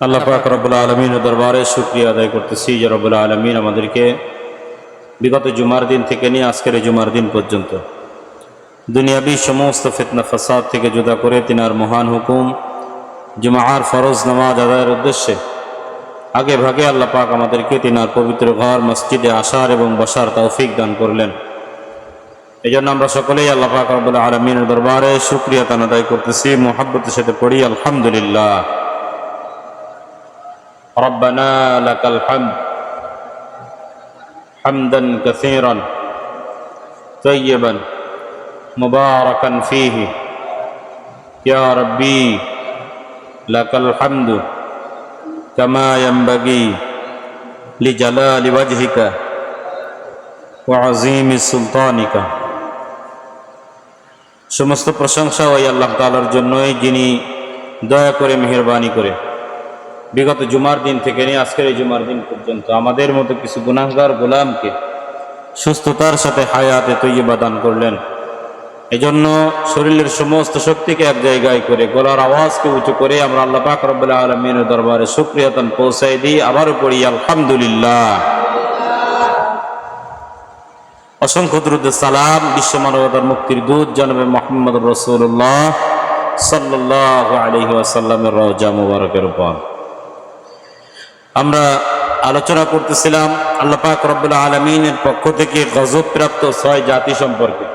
আল্লাহ পাক রব্বুল আলামিনের দরবারে শুকরিয়া আদায় করতেছি যে রব্বুল আলামিন আমাদেরকে বিগত জুমার দিন থেকে নিয়ে আজকের এই জুমার দিন পর্যন্ত দুনিয়াবী সমস্ত ফিতনা ফাসাদ থেকে জুদা করে তিনার মহান হুকুম জুমার ফরজ নামাজ আদায়ের উদ্দেশ্যে আগে ভাগে আল্লাহ পাক আমাদেরকে তিনার পবিত্র ঘর মসজিদে আসার এবং বসার তৌফিক দান করলেন। এই জন্য আমরা সকলেই আল্লাহ পাক রব্বুল আলামিনের দরবারে শুকরিয়া আদায় করতেছি, মুহাব্বতের সাথে পড়ি আলহামদুলিল্লাহ। ربنا لك الحمد حمدا كثيرا طيبا مباركا فيه يا ربي لك الحمد كما ينبغي لجلال وجهك وعظيم سلطانك। সমস্ত প্রশংসা ওই আল্লাহ তাআলার জন্যই যিনি দয়া করে মেহেরবানি করে বিগত জুমার দিন থেকে নিয়ে আজকের এই জুমার দিন পর্যন্ত আমাদের মতো কিছু গুনাহগার গোলামকে সুস্থতার সাথে হায়াতে তৈয়বা দান করলেন। এজন্য শরীরের সমস্ত শক্তিকে এক জায়গায় করে গলার আওয়াজকে উঁচু করে আমরা আল্লাহ পাক রব্বুল আলামিনের দরবারে শুকরিয়াতান পৌঁছাই দিই। আবারও পড়ি আলহামদুলিল্লাহ। অসংখ্য দরুদ সালাম বিশ্ব মানবতার মুক্তির দূত জনাবে মুহাম্মদ রাসূলুল্লাহ সাল্লাল্লাহু আলাইহি ওয়াসাল্লামের রওজা মুবারকের উপর আমরা আলোচনা করতেছিলাম আল্লাহ পাক রব্বুল আলামিনের পক্ষ থেকে গজবপ্রাপ্ত 6 জাতি সম্পর্কে।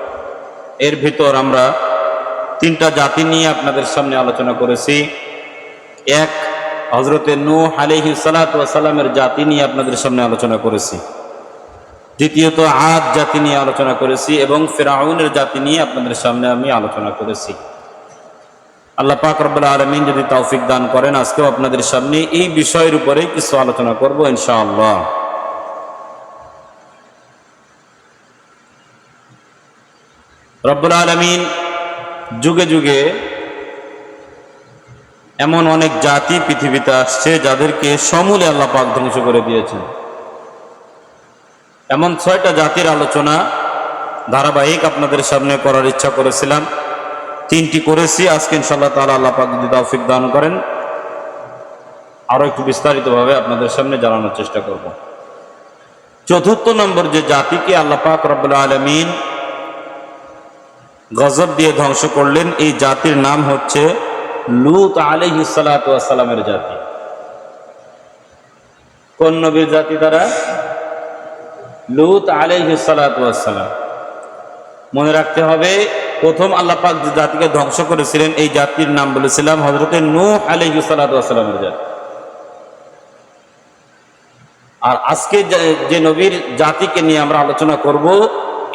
এর ভিতর আমরা 3টা জাতি নিয়ে আপনাদের সামনে আলোচনা করেছি। এক, হযরতে নূহ আলাইহিস সালাতু ওয়াস সালামের জাতি নিয়ে আপনাদের সামনে আলোচনা করেছি। দ্বিতীয়ত আদ জাতি নিয়ে আলোচনা করেছি এবং ফিরআউনের জাতি নিয়ে আপনাদের সামনে আমি আলোচনা করেছি। আল্লাহ পাক রব্বুল আলামিন যদি তৌফিক দান করেন আজকেও আপনাদের সামনে এই বিষয়ের উপরে কিছু আলোচনা করব ইনশাআল্লাহ। রব্বুল আলামিন যুগে যুগে এমন অনেক জাতি পৃথিবীতে আসছে যাদেরকে সমূলে আল্লাহ পাক ধ্বংস করে দিয়েছেন। এমন 6টা জাতির আলোচনা ধারাবাহিক আপনাদের সামনে করার ইচ্ছা করেছিলাম। 3টি করেছি। আজকে ইনশাআল্লাহ তাআলা আল্লাহ পাক যদি তৌফিক দান করেন আরো একটু বিস্তারিতভাবে আপনাদের সামনে জানানোর চেষ্টা করব। 4র্থ নম্বর যে জাতিকে আল্লাহ পাক রব্বুল আলামিন গজব দিয়ে ধ্বংস করলেন এই জাতির নাম হচ্ছে লূত আলাইহিস সালাতু ওয়াস সালামের জাতি। কোন নবীর জাতি তারা? লূত আলাইহিস সালাতু ওয়াস সালাম। মনে রাখতে হবে প্রথম আল্লাহ পাক যে জাতিকে ধ্বংস করেছিলেন এই জাতির নাম বলেছিলাম হযরতে নূহ আলাইহিস সালাতু ওয়াস সালামের জাতি। আর আজকে যে নবীর জাতিকে নিয়ে আমরা আলোচনা করব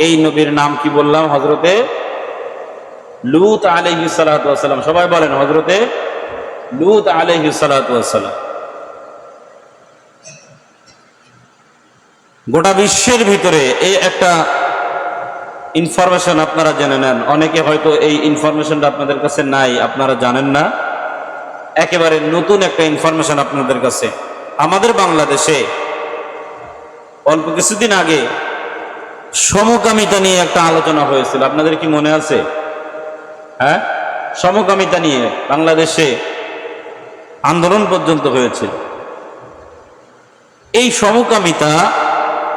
এই নবীর নাম কি বললাম? হযরতে লূত আলাইহিস সালাতু ওয়াস সালাম। সবাই বলেন হযরতে লূত আলাইহিস সালাতু ওয়াস সালাম। গোটা বিশ্বের ভিতরে এই একটা ইনফরমেশন আপনারা জেনে নেন। অনেকে হয়তো এই ইনফরমেশনটা আপনাদের কাছে নাই, আপনারা জানেন না। একেবারে নতুন একটা ইনফরমেশন আপনাদের কাছে। আমাদের বাংলাদেশে অল্প কিছুদিন আগে সমকামিতা নিয়ে একটা আলোচনা হয়েছিল, আপনাদের কি মনে আছে? হ্যাঁ, সমকামিতা নিয়ে বাংলাদেশে আন্দোলন পর্যন্ত হয়েছিল।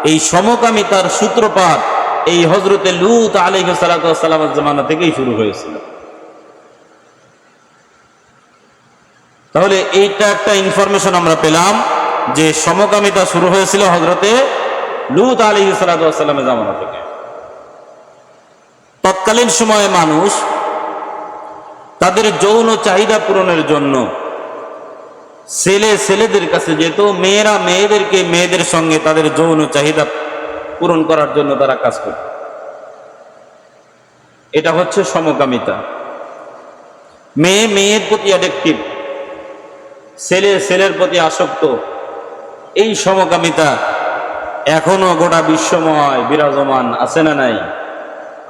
এই সমকামিতার সূত্রপাত এই হযরতে লূত আলাইহিস সালাতু ওয়াস সালামের জামানা থেকেই শুরু হয়েছিল। তাহলে এইটা একটা ইনফরমেশন আমরা পেলাম যে সমকামিতা শুরু হয়েছিল হযরতে লূত আলাইহিস সালাতু ওয়াস সালামের জামানা থেকে। তৎকালীন সময়ে মানুষ তাদের যৌন চাহিদা পূরণের জন্য ছেলেদের কাছে যেত, মেয়েরা মেয়েদের সঙ্গে তাদের যৌন চাহিদা পূরণ করার জন্য তারা কাজ করত। এটা হচ্ছে সমকামিতা। মেয়ের প্রতি অ্যাডিকটিভ, ছেলের প্রতি আসক্ত। এই সমকামিতা এখনো গোটা বিশ্বময় বিরাজমান আছে না নাই?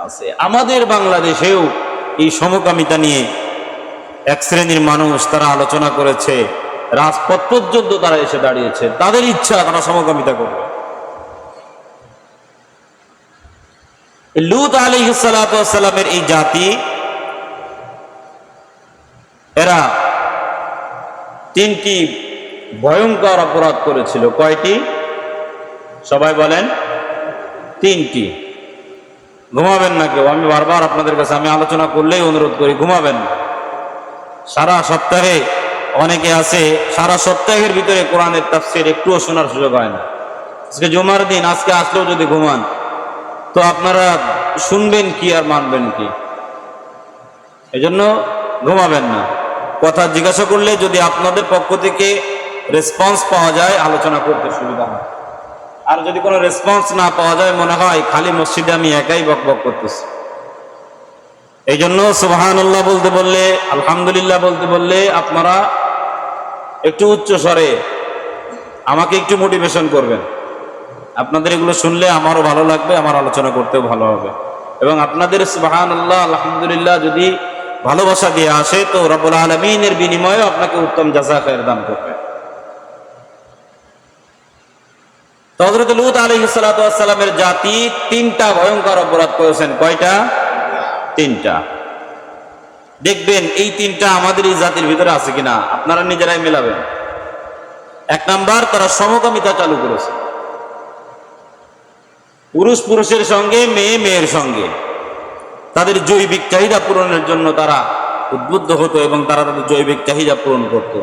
আছে। আমাদের বাংলাদেশেও এই সমকামিতা নিয়ে এক শ্রেণীর মানুষ তারা আলোচনা করেছে, রাজপথ পর্যন্ত তারা এসে দাঁড়িয়েছে। তাদের ইচ্ছা তারা সমকামিতা করবে। লূত আলাইহিস সালাতু ওয়াস সালামের এই জাতি এরা তিনটি ভয়ঙ্কর অপরাধ করেছিল। কয়টি? সবাই বলেন। 3টি। ঘুমাবেন না কেউ, আমি বারবার আপনাদের কাছে আমি আলোচনা করলেই অনুরোধ করি, ঘুমাবেন না। সারা সপ্তাহে অনেকে আছে সারা সপ্তাহের ভিতরে কোরআনের তাফসীর একটুও শোনার সুযোগ হয় না। আজকে জুমার দিন, আজকে আসলেও যদি ঘুমান তো আপনারা শুনবেন কি আর মানবেন কি? এজন্য ঘুমাবেন না। কথা জিজ্ঞাসা করলে যদি আপনাদের পক্ষ থেকে রেসপন্স পাওয়া যায় আলোচনা করতে সুবিধা হয়, আর যদি কোনো রেসপন্স না পাওয়া যায় মনে হয় খালি মসজিদে আমি একাই বকবক করতেছি। এই জন্য সুবহানাল্লাহ বলতে বললে, আলহামদুলিল্লাহ বলতে বললে আপনারা একটু উচ্চ স্বরে আমাকে একটু মোটিভেশন করবেন। আপনাদের এগুলো শুনলে আমারও ভালো লাগবে, আমার আলোচনা করতেও ভালো হবে। এবং আপনাদের সুবহানাল্লাহ আলহামদুলিল্লাহ যদি ভালোবাসা দিয়ে আসে তো রব্বুল আলামিনের বিনিময়ে আপনাকে উত্তম জাযা খায়ের দান করবে। তো হযরত লূত আলাইহিস সালাতু ওয়াস সালামের জাতি 3টা ভয়ঙ্কর অপরাধ করেছেন। কয়টা? 3টা। দেখবেন এই 3টা আমাদের এই জাতির ভিতরে আছে কিনা, আপনারা নিজেরাই মেলাবেন। 1 নাম্বার, তারা সমকামিতা চালু করেছে। পুরুষ পুরুষের সঙ্গে, মেয়ে মেয়ের সঙ্গে তাদের জৈবিক চাহিদা পূরণের জন্য তারা উদ্বুদ্ধ হতো এবং তারা তাদের জৈবিক চাহিদা পূরণ করত।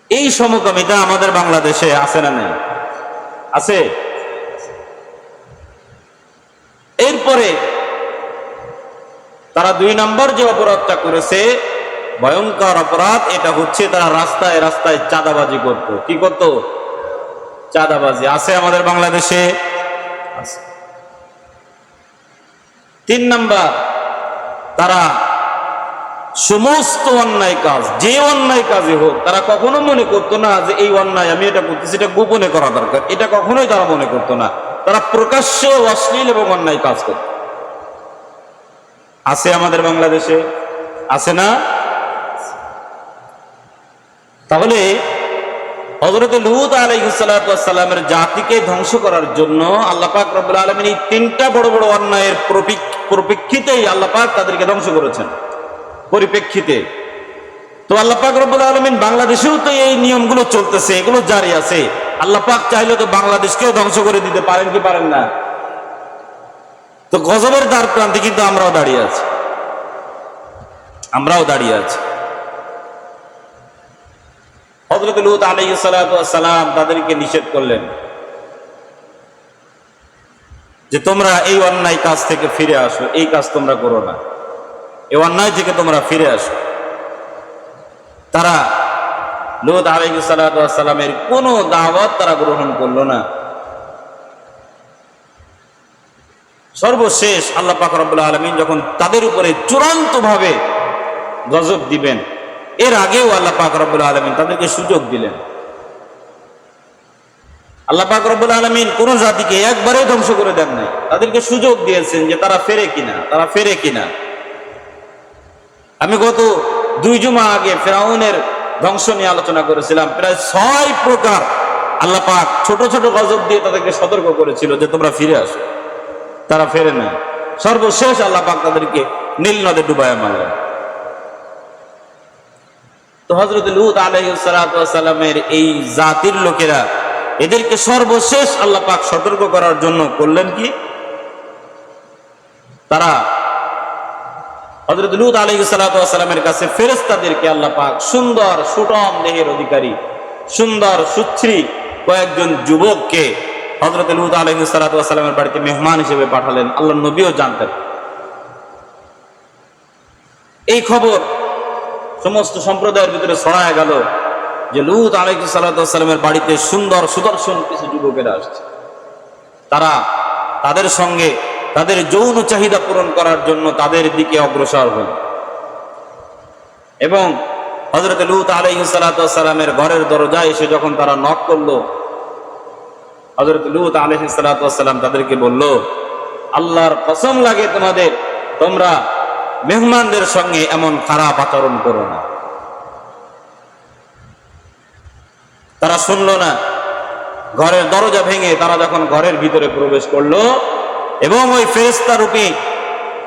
এই সমকামিতা আমাদের বাংলাদেশে আছে না নাই? আছে। এরপরে তারা 2 নম্বর যে অপরাধটা করেছে, ভয়ঙ্কর অপরাধ, এটা হচ্ছে তারা রাস্তায় রাস্তায় চাঁদাবাজি করত। কি করত? চাঁদাবাজি। আছে আমাদের বাংলাদেশে? আছে। 3 নম্বর, তারা সমস্ত অন্যায় কাজ, যে অন্যায় কাজে হোক, তারা কখনো মনে করতো না যে এই অন্যায় আমি এটা করতেছি, এটা গোপনে করা দরকার, এটা কখনোই তারা মনে করতো না। তারা প্রকাশ্যে অশ্লীল এবং অন্যায় কাজ করত। আছে আমাদের বাংলাদেশে? আছে না? তাহলে হযরত লূত আলাইহিস সালাতু ওয়াস সালামের জাতিকে ধ্বংস করার জন্য আল্লাহ পাক রব্বুল আলামিন এই 3টা বড় বড় অন্যায়ের পরিপ্রেক্ষিতেই আল্লাহ পাক তাদেরকে ধ্বংস করেছেন। পরিপ্রেক্ষিতে তো আল্লাহ পাক রব্বুল আলামিন বাংলাদেশেও তো এই নিয়মগুলো চলতেছে, এগুলো জারি আছে। আল্লাহ পাক চাইলে তো বাংলাদেশকেও ধ্বংস করে দিতে পারেন কি পারেন না? তো গজবের দ্বার প্রান্তে কিন্তু আমরাও দাঁড়িয়ে আছি, আমরাও দাঁড়িয়ে আছি। হযরত লূত আলাইহিস সালাতু ওয়াস সালাম তাদেরকে নিষেধ করলেন যে তোমরা এই অন্যায় কাজ থেকে ফিরে আসো, এই কাজ তোমরা করো না, এই অন্যায় থেকে তোমরা ফিরে আসো। তারা লূত আলাইহিস সালাতু ওয়াস সালামের কোনো দাওয়াত তারা গ্রহণ করলো না। সর্বশেষ আল্লাহ পাক রব্বুল আলামিন যখন তাদের উপরে চূড়ান্তভাবে গজব দিবেন, এর আগেও আল্লাহ পাক রব্বুল আলামিন তাদেরকে সুযোগ দিলেন। আল্লাহ পাক রব্বুল আলামিন কোন জাতিকে একবারে ধ্বংস করে দেন নাই, তাদেরকে সুযোগ দিয়েছেন যে তারা ফেরে কিনা, তারা ফেরে কিনা। আমি গত 2 জুমা আগে ফিরআউনের ধ্বংস নিয়ে আলোচনা করেছিলাম। প্রায় 6 প্রকার আল্লাহ পাক ছোট ছোট গজব দিয়ে তাদেরকে সতর্ক করেছিল যে তোমরা ফিরে আসো, তারা ফেরে না। সর্বশেষ আল্লাহ পাক তাদেরকে নীল নদে ডুবাইয়া মারলেন। তো হযরত লূত আলাইহিস সালাতু ওয়াস সালামের এই জাতির লোকেরা, এদেরকে সর্বশেষ আল্লাহ পাক সতর্ক করার জন্য করলেন কি, তারা হযরত লূত আলাইহিস সালাতু ওয়াস সালামের কাছে ফেরেশতাদেরকে আল্লাহ পাক সুন্দর সুঠম দেহের অধিকারী, সুন্দর সুশ্রী কয়েকজন যুবককে হযরত লূত আলাইহিস সালাতু ওয়াস সালামের বাড়িতে মেহমান হিসেবে পাঠালেন। আল্লাহর নবীও জানতেন। এই খবর সমস্ত সম্প্রদায়ের ভিতরে ছড়ায় গেল যে লূত আলাইহিস সালাতু ওয়াস সালামের বাড়িতে সুন্দর সুদর্শন কিছু যুবকেরা আসছে। তারা তাদের সঙ্গে তাদের যৌন চাহিদা পূরণ করার জন্য তাদের দিকে অগ্রসর হল এবং হযরত লূত আলাইহিস সালাতু ওয়াস সালামের ঘরের দরজায় এসে যখন তারা নক করলো, হযরত লূত আলাইহিস সালাতু ওয়াস সালাম তাদেরকে বলল, আল্লাহর কসম লাগে তোমাদের, তোমরা মেহমানদের সঙ্গে এমন খারাপ আচরণ করো না। তারা শুনলো না। ঘরের দরজা ভেঙে তারা যখন ঘরের ভিতরে প্রবেশ করলো এবং ওই ফেরেশতা রূপী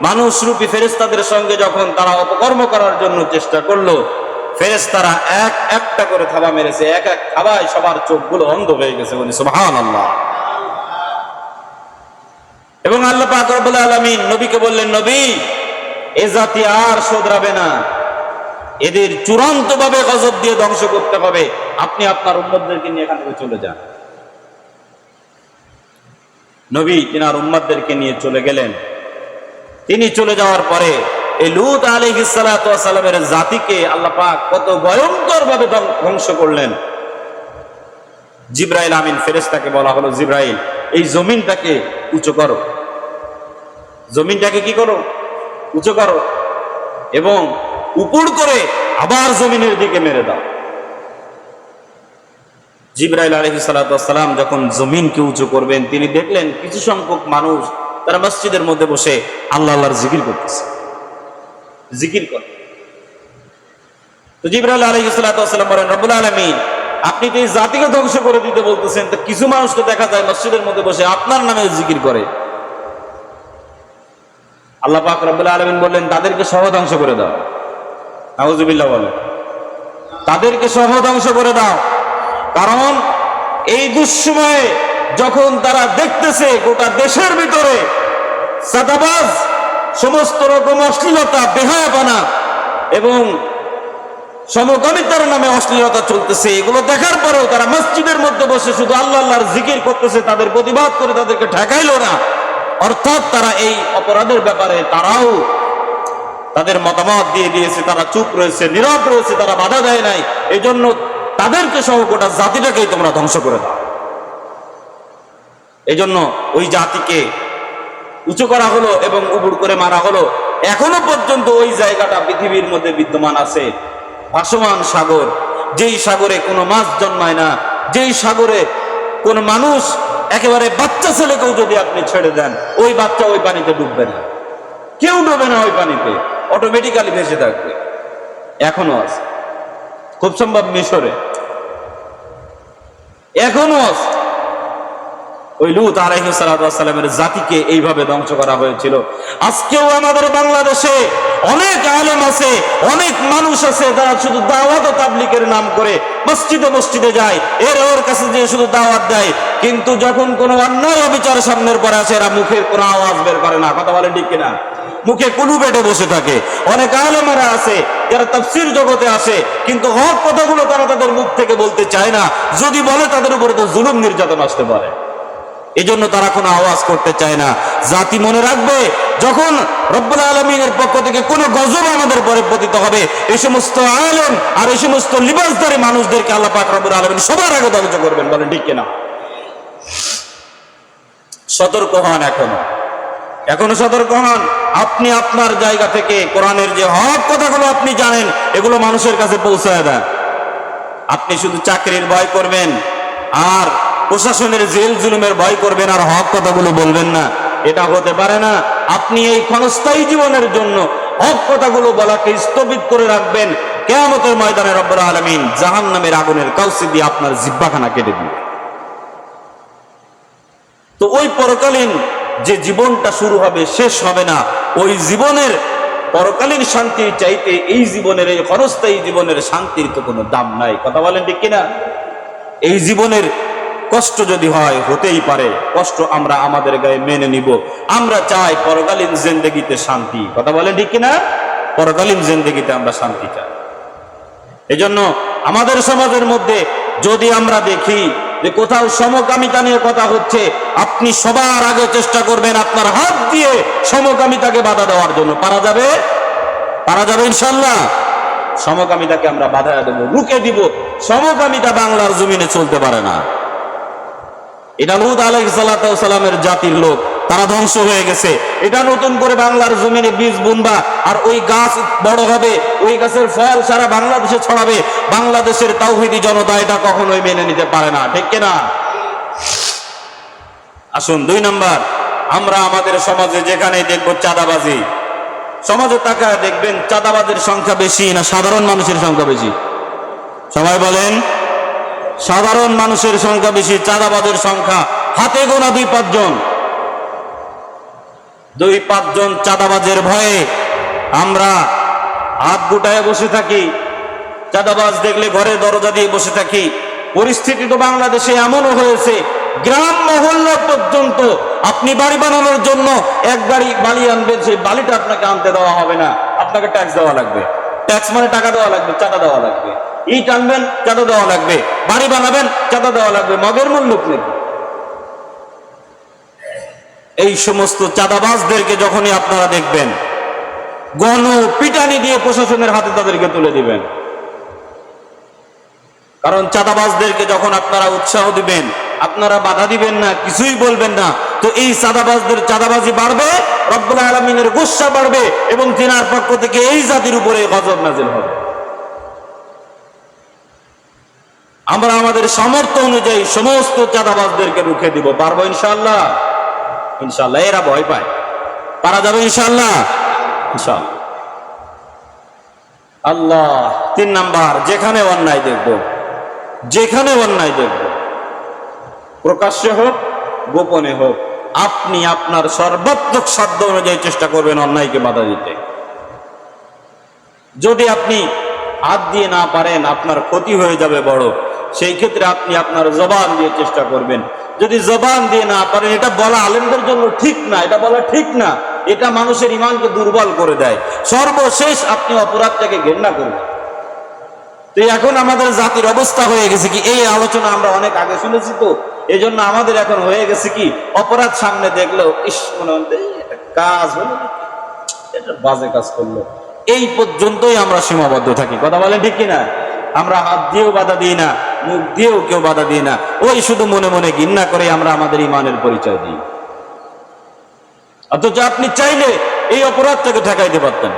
মানুষ রূপী ফেরেশতাদের সঙ্গে যখন তারা অপকর্ম করার জন্য চেষ্টা করলো, ফেরেশতারা এক একটা করে থাবা মেরেছে, এক এক থাবায় সবার চোখগুলো অন্ধ হয়ে গেছে, বলি সুবহানাল্লাহ। এবং আল্লাহ পাক রব্বুল আলামিন নবীকে বললেন, নবী এ জাতি আর শোধরাবে না, এদের চূড়ান্ত ভাবে গজব দিয়ে ধ্বংস করতে হবে, আপনি আপনার উম্মতদেরকে নিয়ে এখান থেকে চলে যান। নবী তিনার উম্মতদেরকে নিয়ে চলে গেলেন। তিনি চলে যাওয়ার পরে এই লূত আলাইহিস সালাতু ওয়াস সালামের জাতিকে আল্লাহ পাক কত ভয়ঙ্কর ভাবে ধ্বংস করলেন। জিবরাইল আমিন ফেরেশতাকে বলা হলো, জিবরাইল এই জমিনটাকে উঁচু করো, জমিনটাকে কি করো, উঁচু করো, এবং উপর করে আবার জমিনের দিকে মেরে দাও। জিবরাইল আলাইহিস সালাতু ওয়াস সালাম যখন জমিনকে উঁচু করবেন, তিনি দেখলেন কিছু সংখ্যক মানুষ তারা মসজিদের মধ্যে বসে আল্লাহ আল্লাহর জিকির করতেছে, জিকির করে। তো জিবরাইল আলাইহিস সালাতু ওয়াস সালাম বলেন, রব্বুল আলামিন আপনি তো এই জাতিকে ধ্বংস করে দিতে বলতেছেন, তো কিছু মানুষ তো দেখা যায় মসজিদের মধ্যে বসে আপনার নামে জিকির করে। আল্লাহ পাক রব্বুল আলামিন বললেন, তাদেরকে সহ ধ্বংস করে দাও। নাউযুবিল্লাহ বলেন, তাদেরকে সহ ধ্বংস করে দাও। কারণ এই দুঃসময়ে যখন তারা দেখতেছে গোটা দেশের ভিতরে সাদাবাজ, সমস্ত রকম অশ্লীলতা, বেহায়াপনা এবং সমকামিতার নামে অশ্লীলতা চলতেছে, এগুলো দেখার পরেও তারা মসজিদের মধ্যে বসে শুধু আল্লাহ আল্লাহর জিকির করতেছে, তাদের প্রতিবাদ করে তাদেরকে ঠেকাইল না। অর্থাৎ তারা এই অপরাধের ব্যাপারে তারাও তাদের মতামত দিয়ে দিয়েছে, তারা চুপ রয়েছে, নীরব রয়েছে, তারা বাধা দেয় নাই। এই জন্য তাদেরকে সহ গোটা জাতিটাকেই তোমরা ধ্বংস করে দাও। এই জন্য ওই জাতিকে উঁচু করা হলো এবং উবুড় করে মারা হলো। এখনো পর্যন্ত ওই জায়গাটা পৃথিবীর মধ্যে বিদ্যমান আছে, ভাসমান সাগর, যেই সাগরে কোনো মাছ জন্মায় না, যেই সাগরে কোন মানুষ একেবারে বাচ্চা ছেলেকেও যদি আপনি ছেড়ে দেন, ওই বাচ্চা ওই পানিতে ডুববে না, কেউ ডুবে না ওই পানিতে, অটোমেটিক্যালি ভেসে থাকবে। এখনো আছে, খুব সম্ভব মিশরে এখনো আছে। ওই লূত আলাইহিস সালাতু ওয়াস সালামের জাতিকে এইভাবে ধ্বংস করা হয়েছিল। আজকেও আমাদের বাংলাদেশে অনেক আলেম আছে, অনেক মানুষ আছে যারা শুধু দাওয়াত ও তাবলীগের নাম করে মসজিদে মসজিদে যায়, ওর কাছে যে শুধু দাওয়াত দেয়, কিন্তু যখন কোনো অন্যায় অবিচার সামনের পরে আসে এরা মুখের কোনো আওয়াজ বের করে না। কথা বলেন ঠিক কিনা? মুখে কুলু বেটে বসে থাকে। অনেক আলেমেরা আছে যারা তাফসীর জগতে আসে, কিন্তু হক কথাগুলো তারা তাদের মুখ থেকে বলতে চায় না, যদি বলে তাদের উপরে তো জুলুম নির্যাতন আসতে পারে। এই জন্য তারা কোনো আওয়াজ করতে চায় না। জাতি মনে রাখবে, যখন রব্বুল আলামিনের পক্ষ থেকে কোনো গজব আমাদের পরে পতিত হবে, এই সমস্ত আলেম আর এই সমস্ত লিবাসধারী মানুষদেরকে আল্লাহ পাক রব্বুল আলামিন সবার আগে ধ্বংস করবেন। বলেন ঠিক কিনা? সতর্ক হন, এখনো সতর্ক হন। আপনি আপনার জায়গা থেকে কোরআনের যে হক কথাগুলো আপনি জানেন, এগুলো মানুষের কাছে পৌঁছায় দেন। আপনি শুধু চাকরির ভয় করবেন আর প্রশাসনের জেল জুলুমের ভয় করবেন আর হক কথাগুলো বলবেন না, এটা হতে পারে না। আপনি এই ক্ষণস্থায়ী জীবনের জন্য হক কথাগুলো বলাকে স্থগিত করে রাখবেন। কিয়ামতের ময়দানে রব্বুল আলামিন জাহান্নামের আগুনের কাউসি দিয়ে আপনার জিহ্বাখানা কেটে দিবে। তো ওই পরকালীন যে জীবনটা শুরু হবে, শেষ হবে না, ওই জীবনের পরকালীন শান্তির চাইতে এই জীবনের, এই ক্ষণস্থায়ী জীবনের শান্তির তো কোনো দাম নাই। কথা বলেন ঠিক কিনা? এই জীবনের কষ্ট যদি হয়, হতেই পারে, কষ্ট আমরা আমাদের গায়ে মেনে নিব। আমরা চাই পরকালীন জিন্দেগিতে শান্তি। কথা বলেন ঠিক কিনা? পরকালীন জিন্দেগিতে আমরা শান্তি চাই। এজন্য আমাদের সমাজের মধ্যে যদি আমরা দেখি যে কোথাও সমকামিতা নিয়ে কথা হচ্ছে, আপনি সবার আগে চেষ্টা করবেন আপনার হাত দিয়ে সমকামিতাকে বাধা দেওয়ার জন্য। পারা যাবে? পারা যাবে ইনশাল্লাহ। সমকামিতাকে আমরা বাধা দেব, রুখে দিব। সমকামিতা বাংলার জমিনে চলতে পারে না। এটা লূত আলাইহিস সালাতু ওয়াস সালামের জাতির লোক, তারা ধ্বংস হয়ে গেছে। এটা নতুন করে বাংলার জমিনে বীজ বুনবা আর ওই গাছ বড় হবে, ওই গাছের ফল সারা বাংলাদেশে ছড়াবে। বাংলাদেশের তাওহীদি জনতা এটা কখনোই মেনে নিতে পারে না। ঠিক কিনা? আসুন, 2 নাম্বার, আমরা আমাদের সমাজে যেখানেই দেখবো চাঁদাবাজি, সমাজে তাকায় দেখবেন চাঁদাবাজের সংখ্যা বেশি না সাধারণ মানুষের সংখ্যা বেশি? সবাই বলেন, সাধারণ মানুষের সংখ্যা বেশি, চাঁদাবাজের সংখ্যা হাতে গোনা 2-5 জন। 2-5 জন চাঁদাবাজের ভয়ে আমরা হাত গুটায় বসে থাকি। চাঁদাবাজ দেখলে ঘরে দরজা দিয়ে বসে থাকি। পরিস্থিতি তো বাংলাদেশে এমনও হয়েছে, গ্রাম মহল্লা পর্যন্ত আপনি বাড়ি বানানোর জন্য এক গাড়ি বালি আনবেন, সেই বালিটা আপনাকে আনতে দেওয়া হবে না, আপনাকে ট্যাক্স দেওয়া লাগবে। ট্যাক্স মানে টাকা দেওয়া লাগবে, চাঁদা দেওয়া লাগবে। ইট আনবেন, চাঁদা দেওয়া লাগবে। বাড়ি বানাবেন, চাঁদা দেওয়া লাগবে। মগের মূল্য নাকি? এই সমস্ত চাঁদাবাজদেরকে যখনই আপনারা দেখবেন, গণ পিটানি দিয়ে প্রশাসনের হাতে তাদেরকে তুলে দিবেন। কারণ চাঁদাবাজদেরকে যখন আপনারা উৎসাহ দিবেন, আপনারা বাধা দিবেন না, কিছুই বলবেন না, তো এই চাঁদাবাজদের চাঁদাবাজি বাড়বে, রব্বুল আলামিনের গুসা বাড়বে, এবং তিনার পক্ষ থেকে এই জাতির উপরে গজব নাজিল হবে। আমরা আমাদের সামর্থ্য অনুযায়ী সমস্ত চাঁদাবাজদেরকে রুখে দিব। পারবো ইনশাআল্লাহ? ইনশাআল্লাহ। এরা ভয় পায়, পারা যাবে ইনশাআল্লাহ? ইনশাআল্লাহ। আল্লাহ। 3 নাম্বার, যেখানে অন্যায় দেখব, যেখানে অন্যায় দেখব, প্রকাশ্যে হোক গোপনে হোক, আপনি আপনার সর্বাত্মক সাধ্য অনুযায়ী চেষ্টা করবেন অন্যায়কে বাধা দিতে। যদি আপনি হাত দিয়ে না পারেন, আপনার ক্ষতি হয়ে যাবে বড়, সেই ক্ষেত্রে আপনি আপনার জবান দিয়ে চেষ্টা করবেন। যদি জবান দিয়ে না পারেন, এটা বলা আলেমদের জন্য ঠিক না, এটা বলা ঠিক না, এটা মানুষের ইমানকে দুর্বল করে দেয়। সর্বশেষ আপনি অপরাধটাকে ঘৃণা করবেন। তো এখন আমাদের জাতির অবস্থা হয়ে গেছে কি, এই আলোচনা আমরা অনেক আগে শুনেছি, তো এই জন্য আমাদের এখন হয়ে গেছে কি, অপরাধ সামনে দেখলেও ইস মনে হতে কাজ হলো, এটা বাজে কাজ করলো, এই পর্যন্তই আমরা সীমাবদ্ধ থাকি। কথা বলেন ঠিক কিনা? আমরা হাত দিয়েও বাধা দিই না, মুখ দিয়েও কেউ বাধা দিই না, ওই শুধু মনে মনে ঘৃণা করে আমরা আমাদের ইমানের পরিচয় দিই। অথচ আপনি চাইলে এই অপরাধটাকে ঠেকাইতে পারতেন,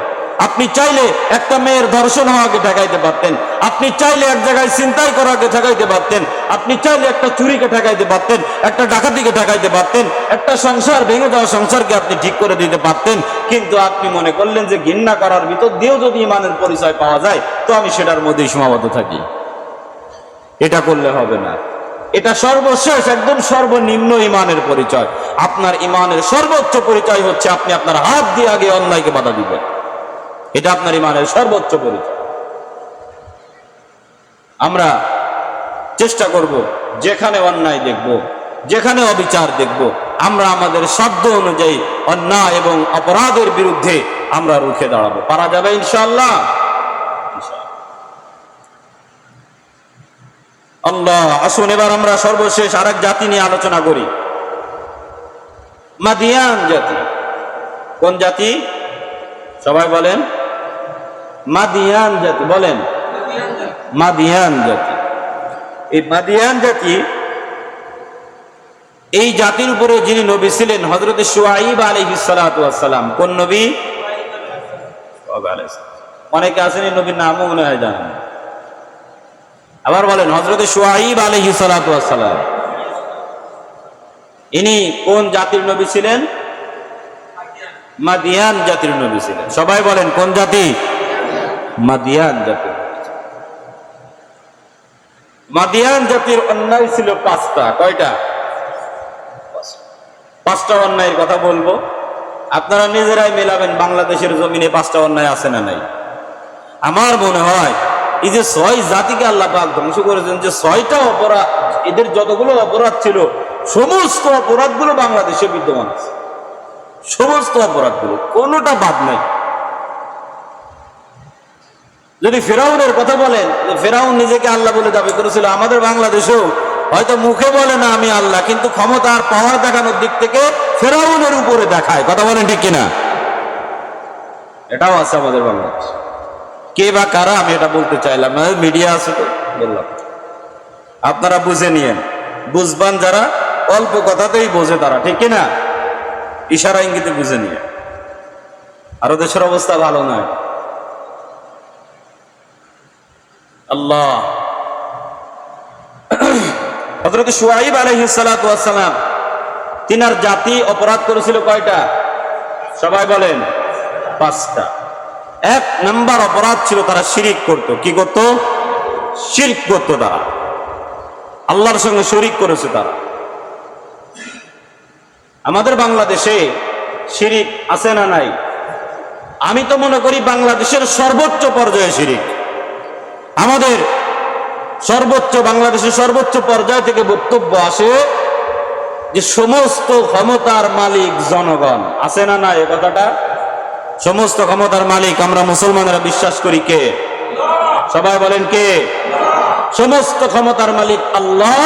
আপনি চাইলে একটা মেয়ের ধর্ষণ হওয়াকে ঠেকাইতে পারতেন, আপনি চাইলে এক জায়গায় ছিনতাই করাকে ঠেকাইতে পারতেন, আপনি চাইলে একটা চুরিকে ঠেকাইতে পারতেন, একটা ডাকাতিকে ঠেকাইতে পারতেন, একটা সংসার ভেঙে যাওয়া সংসারকে আপনি ঠিক করে দিতে পারতেন। কিন্তু আপনি মনে করলেন যে ঘৃণা করার ভিতর দিয়েও যদি ইমানের পরিচয় পাওয়া যায়, তো আমি সেটার মধ্যেই সীমাবদ্ধ থাকি। এটা করলে হবে না। এটা সর্বশেষ একদম সর্বনিম্ন ইমানের পরিচয়। আপনার ইমানের সর্বোচ্চ পরিচয় হচ্ছে আপনি আপনার হাত দিয়ে আগে অন্যায়কে বাধা দিবেন। এটা আপনার ইমানের সর্বোচ্চ পরিচয়। আমরা চেষ্টা করব, যেখানে অন্যায় দেখব, যেখানে অবিচার দেখব, আমরা আমাদের সাধ্য অনুযায়ী অন্যায় এবং অপরাধের বিরুদ্ধে আমরা রুখে দাঁড়াবো। পারা যাবে ইনশাআল্লাহ? আল্লাহ। আসুন এবার আমরা সর্বশেষ আরেক জাতি নিয়ে আলোচনা করি, মাদিয়ান জাতি। কোন জাতি? সবাই বলেন মাদিয়ান জাতি। বলেন মাদিয়ান জাতি। এই মাদিয়ান জাতি, এই জাতির উপরে যিনি নবী ছিলেন হযরত শুআয়ব আলাইহিস সালাতু ওয়াস সালাম। কোন নবী? অনেকে আছেন এই নবীর নামও মনে হয় জানেন। আবার বলেন হযরত শুআয়ব আলাইহিস সালাতু ওয়াস সালাম। ইনি কোন জাতির নবী ছিলেন? মাদিয়ান জাতির নবী ছিলেন। সবাই বলেন কোন জাতি? মাদিয়ান জাতির। মাদিয়ান জাতির অন্যায় ছিল 5টা। কয়টা? 5টা অন্যায়ের কথা বলবো, আপনারা নিজেরাই মেলাবেন বাংলাদেশের জমিনে 5টা অন্যায় আছে না নাই। আমার মনে হয় এই যে 6 জাতিকে আল্লাহ পাক ধ্বংস করেছেন, যে 6টা অপরাধ, এদের যতগুলো অপরাধ ছিল সমস্ত অপরাধগুলো বাংলাদেশে বিদ্যমান আছে। সমস্ত অপরাধগুলো, কোনোটা বাদ নাই। যদি ফেরাউনের কথা বলেন, ফেরাউন নিজেকে আল্লাহ বলে দাবি করেছিল, আমাদের বাংলাদেশেও হয়তো মুখে বলে না আমি আল্লাহ, কিন্তু ক্ষমতা আর পাওয়ার দেখানোর দিক থেকে ফেরাউনের উপরে দেখায়। কথা বলেন ঠিক কিনা? এটাও আছে আমাদের বাংলাদেশ। কে বা কারা আমি এটা বলতে চাইলাম না, মিডিয়া আছে তো বললাম। আপনারা বুঝে নিয়েন, বুঝবান যারা অল্প কথাতেই বোঝে তারা, ঠিক কিনা? ইশারা ইঙ্গিতে বুঝে নিয়ে। আরো দেশের অবস্থা ভালো নয়। আল্লাহ। হযরত শুআয়ব আলাইহিস সালাতু ওয়াস সালাম, তিনার জাতি অপরাধ করেছিল কয়টা? সবাই বলেন 5টা। 1 নাম্বার অপরাধ ছিল তারা শিরিক করত। কি করত? শিরক করত। তারা আল্লাহর সঙ্গে শরীক করেছে। তারা, আমাদের বাংলাদেশে শিরিক আছে না নাই? আমি তো মনে করি বাংলাদেশের সর্বোচ্চ পর্যায়ে শিরিক। আমাদের সর্বোচ্চ, বাংলাদেশের সর্বোচ্চ পর্যায় থেকে বক্তব্য আসে যে সমস্ত ক্ষমতার মালিক জনগণ। আছে না না এ কথাটা? সমস্ত ক্ষমতার মালিক আমরা মুসলমানেরা বিশ্বাস করি কে? সবাই বলেন কে? সমস্ত ক্ষমতার মালিক আল্লাহ।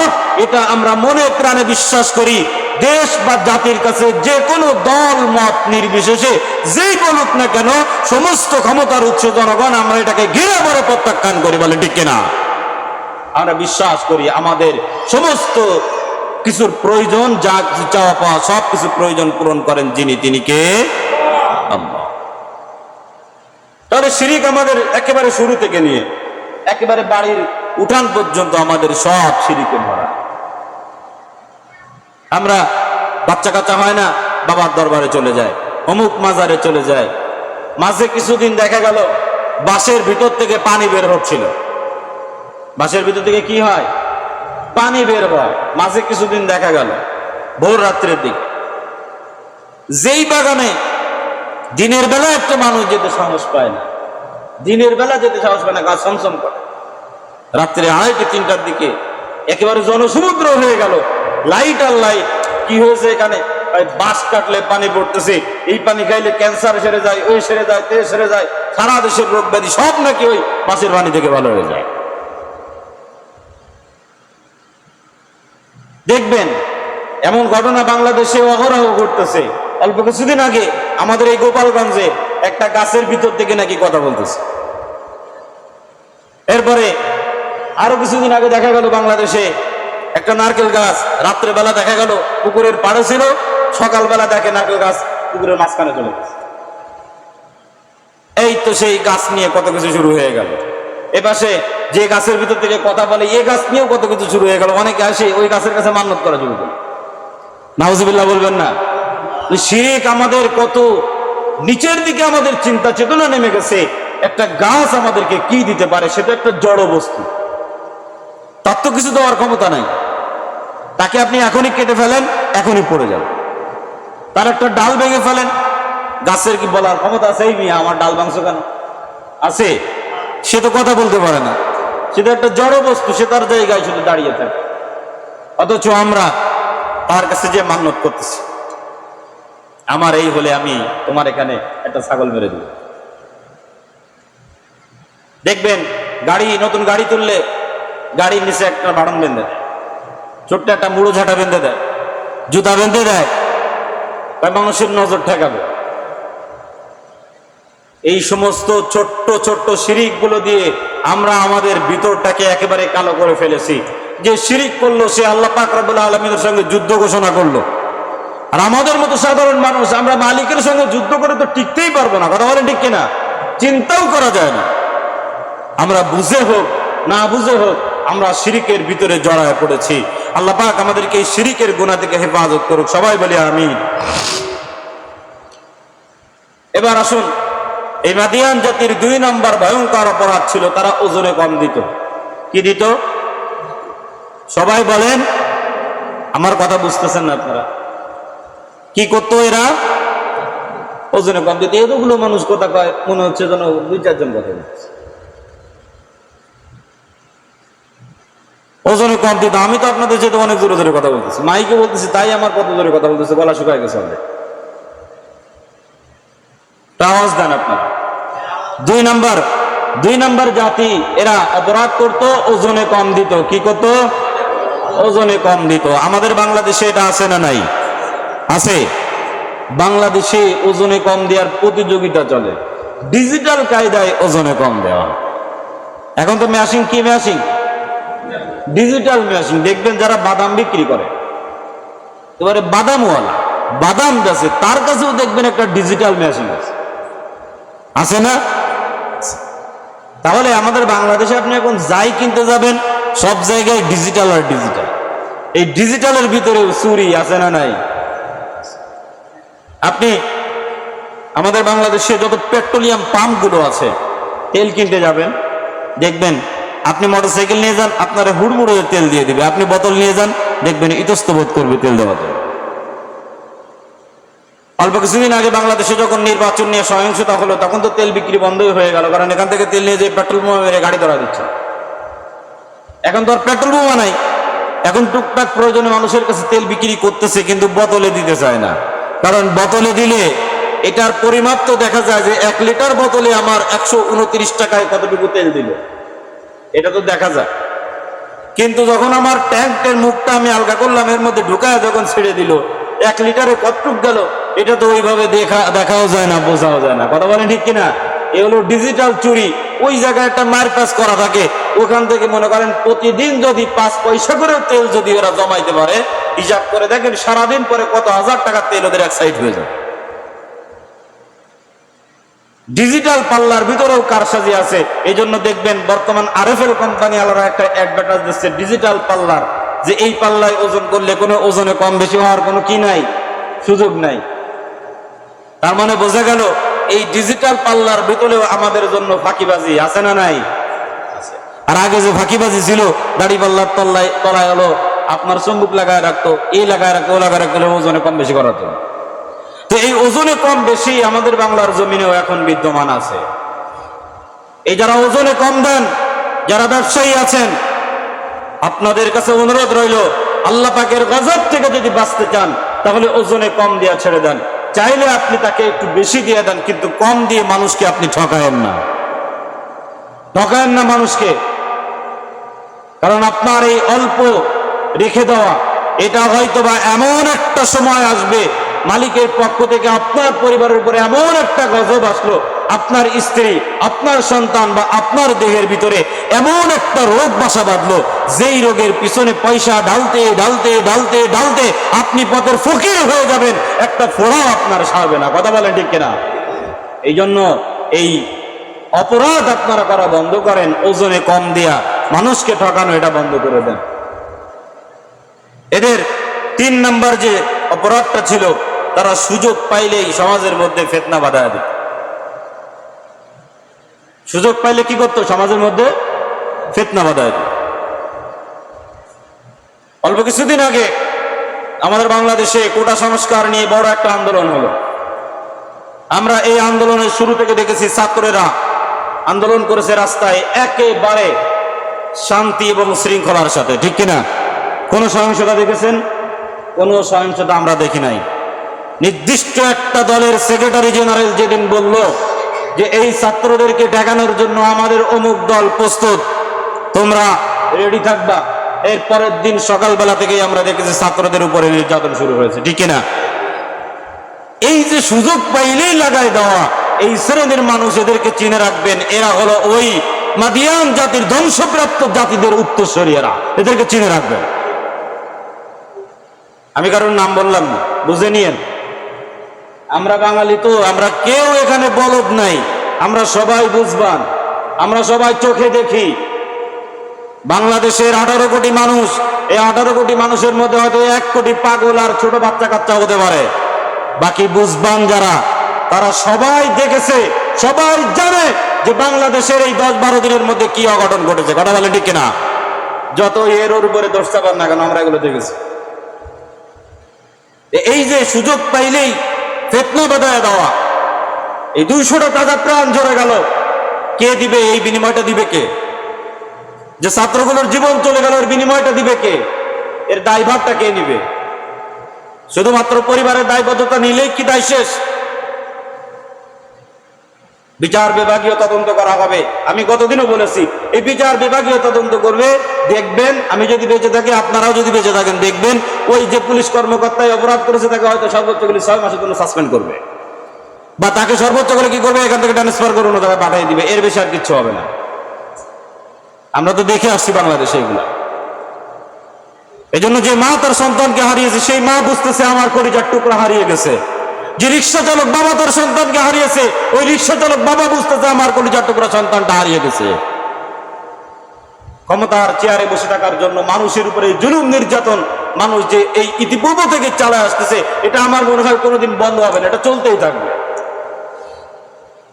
এটা আমরা মনে প্রাণে বিশ্বাস করি। দেশ বা জাতির কাছে যে কোনো দল মত নির্বিশেষে যেই বলুক না কেন, সমস্ত ক্ষমতার উৎস জনগণ। আমরা এটাকে ঘৃণা করে প্রত্যাখ্যান করি, বলে ঠিক কিনা? আমরা বিশ্বাস করি আমাদের সমস্ত কিছুর প্রয়োজন, যা কিছু চাওয়া পাওয়া সব কিছু প্রয়োজন পূরণ করেন যিনি, তিনি কে? আল্লাহ। তাহলে শিরিক আমাদের একেবারে শুরু থেকে নিয়ে একেবারে বাড়ির উঠান পর্যন্ত আমাদের সব শিরিকে ভরা। আমরা বাচ্চা কাচ্চা হয় না, বাবার দরবারে চলে যায়, অমুক মাজারে চলে যায়। মাঝে কিছুদিন দেখা গেল বাঁশের ভিতর থেকে পানি বের হচ্ছিল। বাঁশের ভিতর থেকে কি হয়? পানি বের হয়। মাঝে কিছুদিন দেখা গেল ভোর রাত্রের দিকে যেই বাগানে দিনের বেলা একটা মানুষ যেতে সাহস পায় না, দিনের বেলা যেতে সাহস পায় না, গাছ সমসম করে। রাত্রে 2:30-3টার দিকে একেবারে জনসমুদ্র হয়ে গেল, লাইট আর লাইট। কি হয়েছে এখানে? বাঁশ কাটলে পানি পড়তেছে, এই পানি খাইলে ক্যান্সার সেরে যায়, ওই সেরে যায়, তে সেরে যায়, সারা দেশের রোগ ব্যাধি সব নাকি ওই বাঁশের পানি থেকে ভালো হয়ে যায়। দেখবেন এমন ঘটনা বাংলাদেশে অহরহ ঘটতেছে। অল্প কিছুদিন আগে আমাদের এই গোপালগঞ্জে একটা গাছের ভিতর থেকে নাকি কথা বলতেছে। এরপরে আরো কিছুদিন আগে দেখা গেল বাংলাদেশে একটা নারকেল গাছ রাত্রেবেলা দেখা গেল পুকুরের পাড়ে ছিল, সকালবেলা দেখে নারকেল গাছ পুকুরের মাঝখানে চলে গেছে। এই তো সেই গাছ নিয়ে কত কিছু শুরু হয়ে গেল। এপাশে যে গাছের ভিতর থেকে কথা বলে এই গাছ নিয়েও কত কিছু শুরু হয়ে গেল। অনেকে আসে ওই গাছের কাছে মান্যত করা শুরু করে। নাউজুবিল্লাহ বলবেন না? শিরক আমাদের কত নিচের দিকে আমাদের চিন্তা চেতনা নেমে গেছে। একটা গাছ আমাদেরকে কি দিতে পারে? সেটা একটা জড় বস্তু, তার তো কিছু দেওয়ার ক্ষমতা নাই। তাকে আপনি এখনই কেটে ফেলেন, এখনই পড়ে যাবে। তার একটা ডাল ভেঙে ফেলেন, গাছের কি বলার ক্ষমতা আছে? এই মিয়া আমার ডাল ভাঙছো কেন? আছে? সে তো কথা বলতে পারে না, সেটা একটা জড় বস্তু, সে তার জায়গায় শুধু দাঁড়িয়ে থাকে। অথচ আমরা তার কাছে যে মান্যত করতেছি, আমার এই হলে আমি তোমার এখানে একটা ছাগল মেরে দিব। দেখবেন গাড়ি, নতুন গাড়ি তুললে গাড়ির নিচে একটা বাড়ন বেঁধে দেয়, ছোট্ট একটা মুড়ো ঝাঁটা বেঁধে দেয়, জুতা বেঁধে দেয়, মানুষের নজর ঠেকাবে। এই সমস্ত ছোট্ট ছোট্ট শিরিক গুলো দিয়ে আমরা আমাদের ভিতরটাকে একেবারে কালো করে ফেলেছি। যে শিরিক করলো সে আল্লাহ পাক রব্বুল আলামিনের সঙ্গে যুদ্ধ ঘোষণা করলো। আর আমাদের মতো সাধারণ মানুষ আমরা মালিকের সঙ্গে যুদ্ধ করে তো টিকতেই পারবো না। কথা বলেন ঠিক কিনা? চিন্তাও করা যায় না। আমরা বুঝে হোক না বুঝে হোক আমরা শিরিকের ভিতরে জড়ায় পড়েছি। আল্লাহ পাক আমাদেরকে এই শিরিকের গুনাহ থেকে হেফাজত করুক। সবাই বলি আমিন। এবার আসুন, এই মাদিয়ান জাতির 2 নম্বর ভয়ঙ্কর অপরাধ ছিল, তারা ওজনে কম দিত। কি দিত? সবাই বলেন, আমার কথা বুঝতেছেন না আপনারা? কি করতো এরা? ওজনে কম দিত। এতগুলো মানুষ কথা কয়, মনে হচ্ছে যেন 2-4 জন কথা বলছে। ওজনে কম দিত। আমি তো আপনাদের সাথে অনেক জোরে জোরে কথা বলতেছি, মাইকে বলতেছি, তাই আমার কত জোরে কথা বলতেছে, গলা শুকায় গেছে আমাদের। আওয়াজ দেন আপনারা। 2 নম্বর জাতি, এরা অপরাধ করত, ওজনে কম দিত। কি করত? ওজনে কম দিত। আমাদের বাংলাদেশে এটা আছে না নাই? আছে। বাংলাদেশে ওজনে কম দেওয়ার প্রতিযোগিতা চলে, ডিজিটাল কায়দায় ওজনে কম দেওয়া। এখন তো মেশিন, কি মেশিন? Digital machine. দেখবেন যারা বাদাম বিক্রি করে, এবারে বাদামওয়ালা বাদাম বেচে, তার কাছেও দেখবেন একটা ডিজিটাল মেশিন আছে। আছে না? তাহলে আমাদের বাংলাদেশে আপনি এখন যাই কিনতে যাবেন, সব জায়গায় ডিজিটাল আর ডিজিটাল। এই ডিজিটালের ভিতরে চুরি আছে না নাই? আপনি আমাদের বাংলাদেশে যত পেট্রোলিয়াম পাম্প গুলো আছে, তেল কিনতে যাবেন, দেখবেন আপনি মোটরসাইকেল নিয়ে যান, আপনারা হুড়মুড়ে তেল দিয়ে দিবে। আপনি বোতল নিয়ে যান, দেখবেন ইতস্তবোধ করবে তেল দেওয়াতে। অল্প কিছুদিন আগে বাংলাদেশে যখন নির্বাচন নিয়ে সহিংসতা হলো, তখন তো তেল বিক্রি বন্ধই হয়ে গেল, কারণ এখান থেকে তেল নিয়ে যে পেট্রোল মেরে গাড়ি ধরা দিচ্ছে। এখন তো আর পেট্রোল বোমা নাই, এখন টুকটাক প্রয়োজনে মানুষের কাছে তেল বিক্রি করতেছে, কিন্তু বোতলে দিতে চায় না। কারণ বোতলে দিলে এটার পরিমাপ তো দেখা যায় যে 1 লিটার বোতলে আমার 129 টাকায় কতটুকু তেল দিল, এটা তো দেখা যায়। কিন্তু যখন আমার ট্যাঙ্কের মুখটা আমি আলগা করলাম, এর মধ্যে ঢুকায় যখন ছেড়ে দিল, 1 লিটারে কতটুক গেল এটা তো ওইভাবে দেখাও যায় না, বোঝাও যায় না। কথা বলেন ঠিক কিনা? এ হলো ডিজিটাল চুরি। ওই জায়গায় একটা মারপ্যাচ করা থাকে, ওখান থেকে মনে করেন প্রতিদিন যদি 5 পয়সা করে তেল যদি ওরা জমাইতে পারে, হিসাব করে দেখেন সারাদিন পরে কত হাজার টাকার তেল ওদের এক সাইড হয়ে যায়। ডিজিটাল পাল্লার ভিতরেও কারসাজি আছে। এই জন্য দেখবেন বর্তমান আরএফএল কোম্পানি আলাদা একটা অ্যাডভার্টাইজ দিচ্ছে ডিজিটাল পাল্লার, যে এই পাল্লায় ওজন করলে কোনো ওজনে কম বেশি হওয়ার কোনো কি নাই, সুযোগ নাই। তার মানে বোঝা গেল এই ডিজিটাল পাল্লার ভিতরেও আমাদের জন্য ফাঁকিবাজি আছে না নাই? আর আগে যে ফাঁকিবাজি ছিল, দাড়ি পাল্লার তলায় হলো আপনার চুম্বুক লাগায় রাখতো, এই লাগায় রাখতো, ও লাগায় রাখতো ওজনে কম বেশি করার জন্য। তো এই ওজনে কম বেশি আমাদের বাংলার জমিনেও এখন বিদ্যমান আছে। এই যারা ওজনে কম দেন, যারা ব্যবসায়ী আছেন, আপনাদের কাছে অনুরোধ রইল, আল্লাহ পাকের গজব থেকে যদি বাঁচতে চান তাহলে ওজনে কম দিয়া ছেড়ে দেন। চাইলে আপনি তাকে একটু বেশি দিয়ে দেন, কিন্তু কম দিয়ে মানুষকে আপনি ঠকায়েন না, ঠকায়েন না মানুষকে। কারণ আপনার এই অল্প রেখে দেওয়া, এটা হয়তোবা এমন একটা সময় আসবে মালিকের পক্ষ থেকে আপনার পরিবারের উপরে এমন একটা গজব আসলো, আপনার স্ত্রী, আপনার সন্তান বা আপনার দেহের ভিতরে এমন একটা রোগ বাসা বাঁধলো, যেই রোগের পিছনে পয়সা ঢালতে ঢালতে ঢালতে ঢালতে আপনি পথের ফকির হয়ে যাবেন, একটা ফোড়াও আপনার সারবে না। কথা বলেন ঠিক কিনা? এই জন্য এই অপরাধ আপনারা করা বন্ধ করেন, ওজনে কম দেয়া মানুষকে ঠকানো এটা বন্ধ করে দেন। এদের 3 নাম্বার যে অপরাধটা ছিল, তারা সুযোগ পাইলেই সমাজের মধ্যে ফিতনা বাঁধায় দিত। সুযোগ পাইলে কি করতো? সমাজের মধ্যে ফিতনা বাঁধায় দিত। অল্প কিছুদিন আগে আমাদের বাংলাদেশে কোটা সংস্কার নিয়ে বড় একটা আন্দোলন হলো। আমরা এই আন্দোলনের শুরু থেকে দেখেছি ছাত্ররা আন্দোলন করেছে রাস্তায় একেবারে শান্তি এবং শৃঙ্খলার সাথে, ঠিক কিনা? কোন সহিংসতা দেখেছেন? কোন সহিংসতা আমরা দেখি নাই। নির্দিষ্ট একটা দলের সেক্রেটারি জেনারেল যেদিন বলল যে এই ছাত্রদেরকে ঠেকানোর জন্য আমাদের অমুক দল প্রস্তুত, তোমরা রেডি থাকবা, এর পরের দিন সকালবেলা থেকেই আমরা দেখেছি ছাত্রদের উপরে নির্যাতন শুরু হয়েছে, ঠিক কিনা? এই যে সুযোগ পাইলেই লাগাই দেওয়া, এই শ্রেণীর মানুষ, এদেরকে চিনে রাখবেন, এরা হলো ওই মাদিয়ান জাতির ধ্বংসপ্রাপ্ত জাতিদের উত্তরসূরিরা, এদেরকে চিনে রাখবেন। আমি কারোর নাম বললাম না, বুঝে নিয়েন। আমরা বাঙালি তো, আমরা কেউ এখানে বলদ নাই, আমরা সবাই বুঝবান, আমরা সবাই চোখে দেখি। বাংলাদেশের 18 কোটি মানুষ, এই 18 কোটি মানুষের মধ্যে হয়তো 1 কোটি পাগল আর ছোট বাচ্চা কাচ্চা হতে পারে। বাকি বুঝবান যারা, তারা সবাই দেখেছে, সবাই জানে যে বাংলাদেশের এই 10-12 দিনের মধ্যে কি অঘটন ঘটেছে। কথা বলে ঠিক কিনা? যত এর ওর উপরে দোষ চাপান না কেন, আমরা এগুলো দেখেছি। এই যে সুযোগ পাইলেই ফিতনা বাঁধায় দেওয়া, এই 200টা তাজা প্রাণ ঝরে গেল, কে দিবে? এই বিনিময়টা দিবে কে? যে ছাত্রগুলোর জীবন চলে গেল, এর বিনিময়টা দিবে কে? এর দায়ভারটা কে নিবে? শুধুমাত্র পরিবারের দায়বদ্ধতা নিলেই কি দায় শেষ? বিচার বিভাগীয় তদন্ত করা হবে। আমি গতদিনও বলেছি, এই বিচার বিভাগীয় তদন্ত করবে। দেখবেন, আমি যদি বেঁচে থাকি, আপনারাও যদি বেঁচে থাকেন, দেখবেন ওই যে পুলিশ কর্মকর্তায় অপরাধ করেছে তাকে হয়তো সর্বোচ্চ গেলে 6 মাসের জন্য সাসপেন্ড করবে, বা তাকে সর্বোচ্চ করে কি করবে, এখান থেকে ট্রান্সফার করে অন্য জায়গায় পাঠিয়ে দিবে। এর বেশি আর কিচ্ছু হবে না। আমরা তো দেখে আসছি বাংলাদেশে এগুলা। এই জন্য যে মা তার সন্তানকে হারিয়েছে, সেই মা বুঝতেছে আমার কলিজার টুকরা হারিয়ে গেছে। যে রিক্সা চালক বাবা তার সন্তানকে হারিয়েছে, ওই রিক্সা চালক বাবা বুঝতেছে আমার কলিজার টুকরা সন্তানটা হারিয়ে গেছে। ক্ষমতার চেয়ারে বসে থাকার জন্য মানুষের উপরে জুলুম নির্যাতন মানুষ যে এই ইতিপূর্ব থেকে চালায় আসতেছে, এটা আমার মনে হয় কোনোদিন বন্ধ হবে না, এটা চলতেই থাকবে,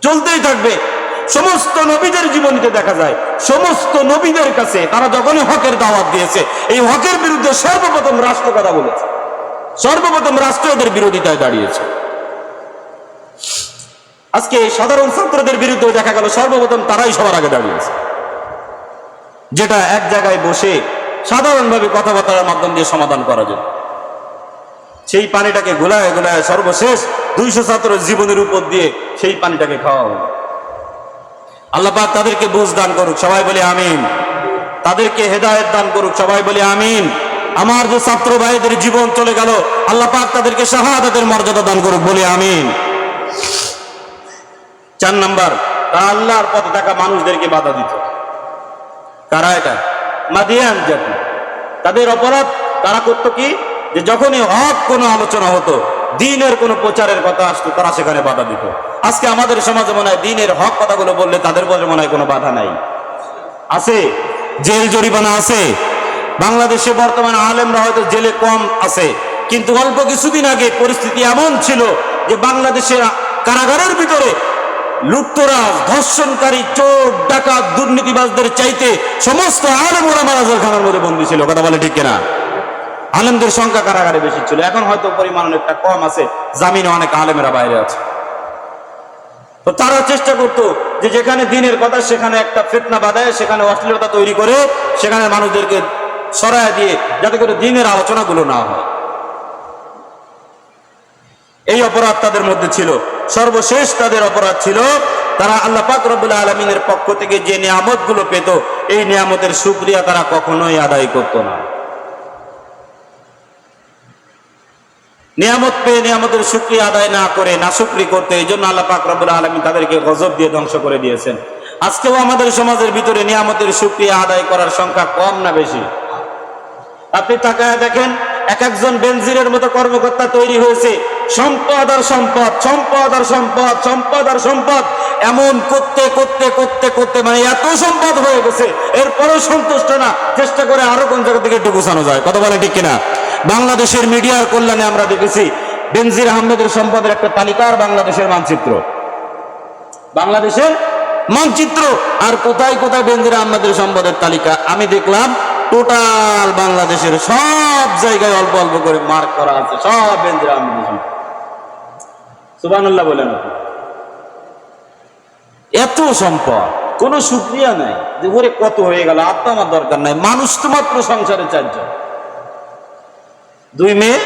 চলতেই থাকবে। সমস্ত নবীদের জীবনীতে দেখা যায়, সমস্ত নবীদের কাছে তারা যখনই হকের দাওয়াত দিয়েছে, এই হকের বিরুদ্ধে সর্বপ্রথম রাষ্ট্র কথা বলেছে, সর্বপ্রথম রাষ্ট্র এদের বিরোধিতায় দাঁড়িয়েছে। আজকে সাধারণ ছাত্রদের বিরুদ্ধে দেখা গেল সর্বপ্রথম তারাই সবার আগে দাঁড়িয়েছে। যেটা এক জায়গায় বসে সাধারণভাবে কথাবার্তার মাধ্যম দিয়ে সমাধান করা যায়। সেই পানিটাকে গোলায় গোলায় সর্বশেষ 200 ছাত্রের জীবনের উপর দিয়ে সেই পানিটাকে খাওয়া হলো। আল্লাহ পাক তাদেরকে বুঝ দান করুক, সবাই বলে আমিন। তাদেরকে হেদায়েত দান করুক, সবাই বলে আমিন। আমার যে ছাত্র ভাইদের জীবন চলে গেল, আল্লাহ পাক তাদেরকে শাহাদাতের মর্যাদা দান করুক, বলে আমিন। 4 নাম্বার, তারা আল্লাহর পথে থাকা মানুষদেরকে বাধা দিত। কারা এটা? মাদিয়ান জাতি। তাদের অপরাধ তারা করতো কি, যে যখনই হক কোনো আলোচনা হতো, দ্বীনের কোনো প্রচারের কথা আসতো, তারা সেখানে বাধা দিত। আজকে আমাদের সমাজে মনে হয় দ্বীনের হক কথাগুলো বললে তাদের বলে মনে হয় কোনো বাধা নাই। আছে, জেল জরিমানা আছে। বাংলাদেশে বর্তমানে আলেমরা হয়তো জেলে কম আছে, কিন্তু অল্প কিছুদিন আগে পরিস্থিতি এমন ছিল যে বাংলাদেশের কারাগারের ভিতরে লুটতরাজ, ধর্ষণকারী, চোর, ডাকাত, দুর্নীতিবাজদের চাইতে সমস্ত আলেম ওলামারা জেলখানার মধ্যে বন্দী ছিল। কথা বলে ঠিক কিনা? আলেমদের সংখ্যা কারাগারে বেশি ছিল, এখন হয়তো পরিমাণ অনেকটা কম আছে, জামিনে অনেক আলেমেরা বাইরে আছে। তো তারা চেষ্টা করতো যে যেখানে দ্বীনের কথা সেখানে একটা ফিতনা বাঁধায়, সেখানে অশ্লীলতা তৈরি করে, সেখানে মানুষদেরকে সরায় দিয়ে যাতে করে দ্বীনের আলোচনাগুলো না হয়। এই অপরাধ তাদের মধ্যে ছিল। সর্বশেষ তাদের অপরাধ ছিল, তারা আল্লাহ পাক রব্বুল আলামিনের পক্ষ থেকে যে নিয়ামতগুলো পেত, এই নিয়ামতের শুকরিয়া তারা কখনোই আদায় করত না। নিয়ামত পেয়ে নিয়ামতের শুকরিয়া আদায় না করে নাশুকরি করতে, এই জন্য আল্লাহ পাক রব্বুল আলামিন তাদেরকে গজব দিয়ে ধ্বংস করে দিয়েছেন। আজকেও আমাদের সমাজের ভিতরে নিয়ামতের শুকরিয়া আদায় করার সংখ্যা কম না বেশি? আপনি তাকায় দেখেন, এক একজন বেনজিরের মতো কর্মকর্তা তৈরি হয়েছে, সম্পদ আর সম্পদ, সম্পদ আর সম্পদ, সম্পদ আর সম্পদ, এমন করতে করতে করতে করতে মানে এত সম্পদ হয়ে গেছে, এরপরেও সন্তুষ্ট না, চেষ্টা করে আরো কোন জায়গা থেকে একটু গোছানো যায়। কথা বলে ঠিক কিনা? বাংলাদেশের মিডিয়ার কল্যাণে আমরা দেখেছি বেনজির আহমেদের সম্পদের একটা তালিকা আর বাংলাদেশের মানচিত্র, বাংলাদেশের মানচিত্র আর কোথায় কোথায় বেনজির আহমেদের সম্পদের তালিকা। আমি দেখলাম টোটাল বাংলাদেশের সব জায়গায় অল্প অল্প করে মার্ক করা আছে, সব বেনজির আহমেদের সম্পদ। সুবহানাল্লাহ বলেন। এত সম্পদ, কোনো শুকরিয়া নাই যে ওরে কত হয়ে গেল, আর তো আমার দরকার নাই। মানুষ তো মাত্র সংসারে 4 জন, 2 মেয়ে,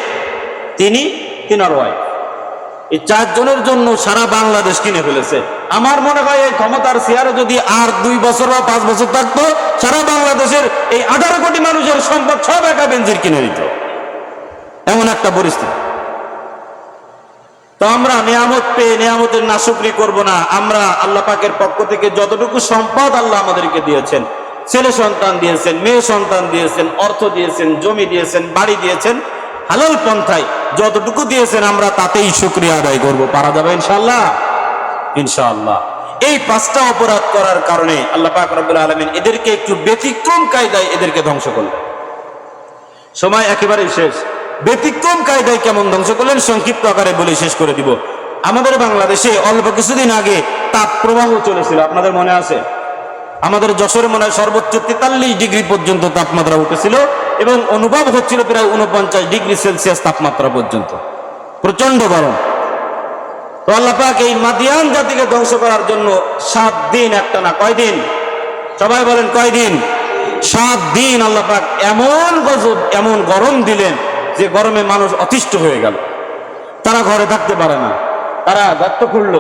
তিন আর ওয়াইফ। এই 4 জনের জন্য সারা বাংলাদেশ কিনে ফেলেছে। আমার মনে হয় এই ক্ষমতার চেয়ারে যদি আর 2 বছর বা 5 বছর থাকতো, সারা বাংলাদেশের এই 18 কোটি মানুষের সম্পদ সব একা বেনজির কিনে নিত, এমন একটা পরিস্থিতি। তো আমরা নিয়ামত পেয়ে নিয়ামতের নাশুকরি করব না। আমরা আল্লাহ পাকের পক্ষ থেকে যতটুকু সম্পদ আল্লাহ আমাদেরকে দিয়েছেন, ছেলে সন্তান দিয়েছেন, মেয়ে সন্তান দিয়েছেন, অর্থ দিয়েছেন, জমি দিয়েছেন, বাড়ি দিয়েছেন, হালাল পন্থায় যতটুকু দিয়েছেন আমরা তাতেই শুকরিয়া আদায় করব। পারা যাবে ইনশাআল্লাহ? ইনশাআল্লাহ। এই 5টা অপরাধ করার কারণে আল্লাহ পাক রব্বুল আলামিন এদেরকে একটু ব্যতিক্রম কায়দায় এদেরকে ধ্বংস করলেন। সময় একেবারেই শেষ। ব্যতিক্রম কায়দায় কেমন ধ্বংস করলেন সংক্ষিপ্ত আকারে বলে শেষ করে দিব। আমাদের বাংলাদেশে অল্প কিছুদিন আগে তাপ প্রবাহ চলেছিল, আপনাদের মনে আছে? আমাদের যশোরে মনে হয় সর্বোচ্চ 43 ডিগ্রি পর্যন্ত তাপমাত্রা উঠেছিল এবং অনুভব হচ্ছিল প্রায় 49 ডিগ্রি সেলসিয়াস তাপমাত্রা পর্যন্ত, প্রচন্ড গরম। তো আল্লাহ পাক এই মাদিয়ান জাতিকে ধ্বংস করার জন্য 7 দিন, একটা না কয়দিন, সবাই বলেন কয়দিন? 7 দিন আল্লাহ পাক এমন গজব, এমন গরম দিলেন যে গরমে মানুষ অতিষ্ঠ হয়ে গেল। তারা ঘরে থাকতে পারে না, তারা গর্ত খুঁড়লো,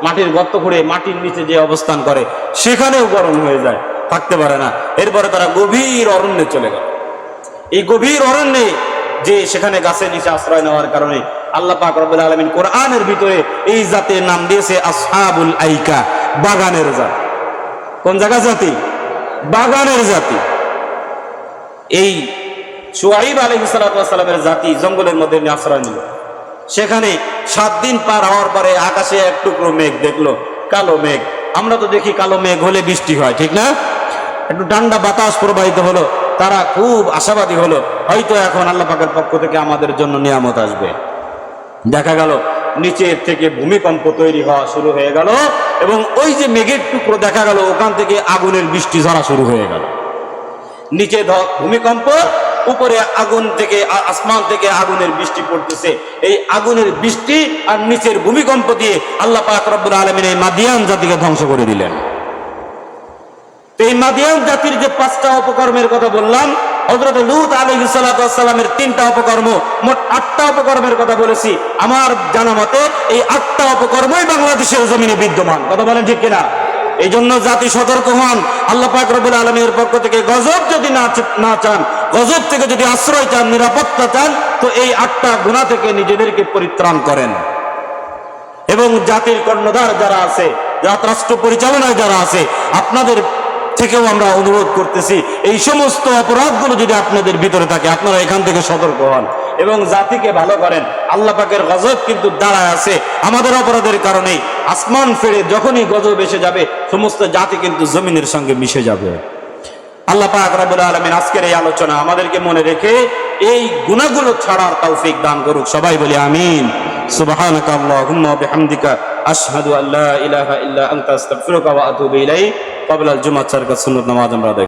মাটির গর্ত খুঁড়ে মাটির নিচে যে অবস্থান করে সেখানেও গরম হয়ে যায়, থাকতে পারে না। এরপরে তারা গভীর অরণ্যে চলে গেল। এই গভীর অরণ্যে যে সেখানে গাছের নিচে আশ্রয় নেওয়ার কারণে আল্লাহ পাক রব্বুল আলামিন কোরআনের ভিতরে এই জাতের নাম দিয়েছে আসহাবুল আইকা, বাগানের জাতি। কোন জায়গা জাতি? বাগানের জাতি। এই শুআইব আলাইহিস সালাতু ওয়াস সালামের জাতি জঙ্গলের মধ্যে আশ্রয় নিল। সেখানে 7 দিন পার হওয়ার পরে আকাশে এক টুকরো মেঘ দেখলো, কালো মেঘ। আমরা তো দেখি কালো মেঘ হলে বৃষ্টি হয়, ঠিক না? একটু ঠান্ডা বাতাস প্রবাহিত হলো, তারা খুব আশাবাদী হলো, হয়তো এখন আল্লাহ পাকের পক্ষ থেকে আমাদের জন্য নিয়ামত আসবে। দেখা গেল নিচের থেকে ভূমিকম্প তৈরি হওয়া শুরু হয়ে গেল এবং ওই যে মেঘের টুকরো দেখা গেল ওখান থেকে আগুনের বৃষ্টি ঝরা শুরু হয়ে গেল। নিচে ভূমিকম্প, উপরে আগুন থেকে, আসমান থেকে আগুনের বৃষ্টি পড়তেছে। এই আগুনের বৃষ্টি আর নিচের ভূমিকম্প দিয়ে আল্লাহ পাক রব্বুল আলামিন এই মাদিয়ান জাতিকে ধ্বংস করে দিলেন। তো এই মাদিয়ান জাতির যে 5টা অপকর্মের কথা বললাম, হযরত লূত আলাইহিস সালাতু ওয়াস সালামের 3টা অপকর্ম, মোট 8টা অপকর্মের কথা বলেছি। আমার জানা মতে এই 8টা অপকর্মই বাংলাদেশের জমিনে বিদ্যমান। কথা বলেন ঠিক কিনা? এই জন্য জাতি সতর্ক হন। আল্লাহ পাক রব্বুল আলামিনের পক্ষ থেকে গজব যদি না চান, গজব থেকে যদি আশ্রয় চান, নিরাপত্তা চান, তো এই 8টা গুনাহ থেকে নিজেদেরকে পরিত্রাণ করেন। এবং জাতির কর্ণধার যারা আছে, রাষ্ট্র পরিচালনায় যারা আছে, আপনাদের থেকেও আমরা অনুরোধ করতেছি, এই সমস্ত অপরাধগুলো যদি আপনাদের ভিতরে থাকে, আপনারা এখান থেকে সতর্ক হন এবং জাতিকে ভালো করেন। আল্লাহ পাকের গজব কিন্তু দাঁড়ায় আছে আমাদের অপরাধের কারণেই। আসমান ফেড়ে যখনই গজব এসে যাবে, সমস্ত জাতি কিন্তু জমিনের সঙ্গে মিশে যাবে। আল্লাহ পাক রব্বুল আলামিন আজকের এই আলোচনা আমাদেরকে মনে রেখে এই গুনাহগুলো ছাড়ার তৌফিক দান করুক। সবাই বলি আমিন। সুবহানাকা আল্লাহুম্মা ওয়া বিহামদিকা আশহাদু আল্লা ইলাহা ইল্লা আনতা আস্তাগফিরুকা ওয়া আতুবু ইলাইক। ক্বাবলা আল জুমআহ 4 রাকাত সুন্নাত নামাজ আমরা আদায়